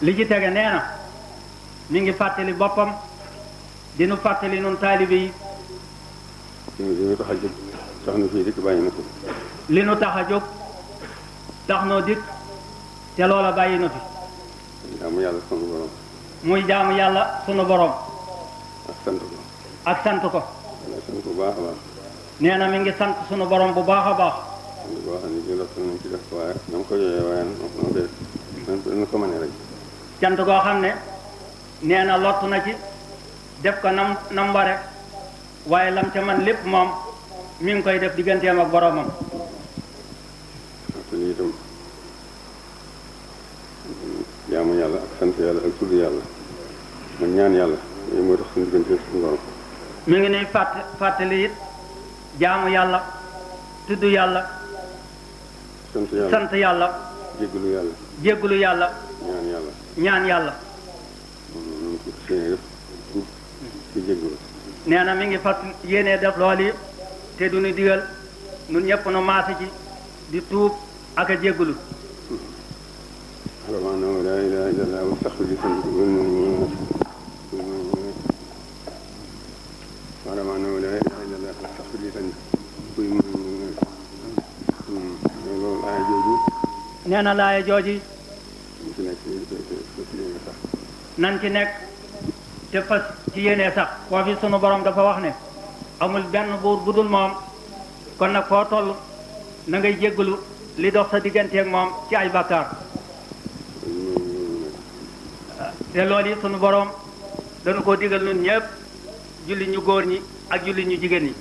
li ci tege nee na mi ngi fàttali boppam dinu fàttali nun taalibe yi li nu tax a jóg tax na fii dikk bàyyi na ko. li nu tax a jóg tax noo dikk te loola bàyyi na fi. jaamu yàlla sunu borom. muy jaamu yàlla sunu borom. ak sant ko. ak sant ko. wala sant bu baax a baax. nee na mi ngi sant sunu borom bu baax a baax. sant boo xam ne bii lott nañ ci def ko waaye na mu ko yooyee waaye na ko mënee rek. cant goo xam ne nee na lott na ci def ko nam ware waaye lam ca man lépp moom mi ngi koy def digganteem ak boromam. te lii itam jaamu yàlla ak sant yàlla ak tudd yàlla ak ñaan yàlla yooyu moo tax suñu diggante suñu borom. mi ngi nuy fàttali it jaamu yàlla tudd yàlla. sant yàlla. jéggalu yàlla. jéggalu yàlla. ñaan yàlla. ñaan yàlla. moom ko séenee def ci jéggalu. nee na mi ngi fas yéenee def loolu yi te du ñu digal ñun ñëpp nu maase ci di tuub ak a jéggalu. maanaam laa ilaaha illallaah wastaxfir li zanbika maanaam laa ilaaha illallaah wastaxfir li zanbika loolu laaya jooju. nee na laaya jooju. nan ci nekk nan ci nekk te fas ci yéenee sax foofu sunu borom dafa wax ne amul benn buur bu dul moom kon nag foo toll na ngay jéggalu li dox sa digganteeg moom ci ay bàkkaar. te loolu yi sunu borom dañu koo digal ñun ñëpp julli ñu góor ñi ak julli ñu jigéen ñi.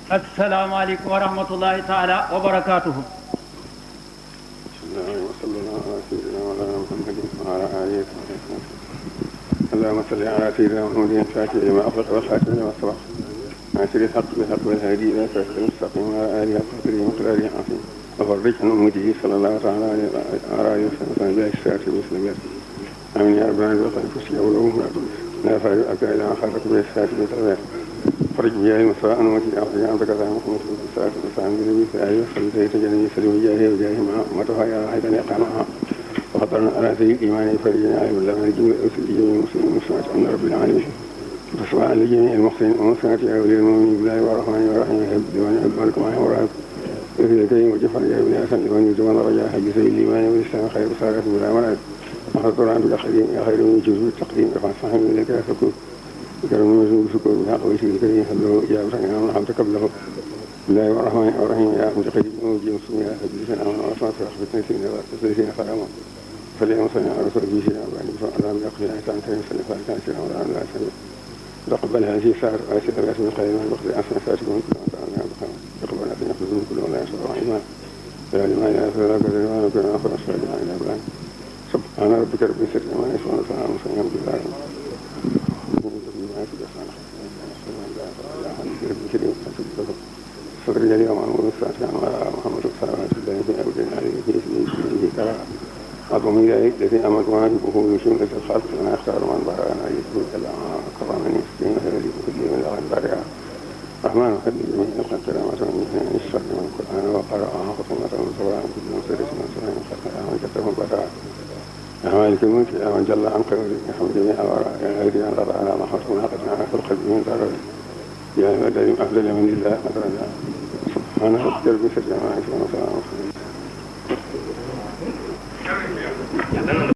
asalaamaaleykum wa rahmatullahi taala wa barakaatuhu. اللهم صل على سيدنا محمد الفاتح لما أغلق والخاتم لما سبق ناصر الحق بالحق والهادي إلى صراط المستقيم وعلى آله حق قدره ومقداره العظيم وفرج عن أمته صلى الله تعالى عليه وسلم بالإشراك والسلام آمين يا رب العالمين وقد فسي أولهم لا فارق أبدا إلى آخرك بالإشراك والسلام فرج بجاه المصطفى أنوتي أخرج عن بكرة محمد صلى الله عليه وسلم بالنبي في آله وصحبه سيتجنبي سلم جاهه وجاهه مع أمتها يا حيث يقامها وخطرنا على سيد الإيمان فرجنا على الله من جميع جميع المسلمين والمسلمات أن رب العالمين وسواء لجميع المحسنين والمحسنات يا أولي المؤمنين بالله والرحمن والرحيم يحب ديوان يحب مالك معه وراءك وفي الكريم وجفر يا ابن حسن ديوان يزوان رجاء حب سيد الإيمان والإسلام خير بصارات بلا مراد وخطر عن بالأخرين يا خير من جزء التقديم رفع صحيح إليك يا فكر وكرم المزول شكر بالحق ويسير الكريم حبه إجابة يا من حمدك قبله بالله والرحمن والرحيم يا متقدم وجي مسلم يا حب لسان أمن وأصوات وأخبتنا سيدنا وأخبتنا خيرا فليهم صلى على رسول الله سيدنا وعلى الله من يقضي عن سنة صلى الله عليه وسلم وعلى الله سلم تقبل هذه الساعة وأسئل الأسم الخير من الوقت أسمى ساتكم كل ما تعالى بخير تقبل أن يحفظون كل ما لا يصبر رحمه لا لما لا يصبر لك الإيمان وكنا آخر أصفاد عن الأبلان سبحان ربك رب العزة عما يصفون وسلام وسلام بالله صدر جليل ومعمول الساعة وعلى محمد صلى الله عليه وسلم في أولين عليه في كرام أضم إليه الذي أمد واجبه بشملة الخلق وما يختار من برا أن يجده إلا كرامني سكين هذه كل من الأغن برا رحمن وخلي جميع الخلق كرامة من الشر من القرآن وقرأها خصومة من صبرا كل من سرس من سرع من خلق من كتبه برا أهوالك الملك يا من جل عن قول يحمد جميع الوراء يا الذي أنظر على ما حصل من حقنا في القلب من ضرر يا الذي أفضل من الله مدرجا سبحان ربك رب العزة عما يصفون وسلام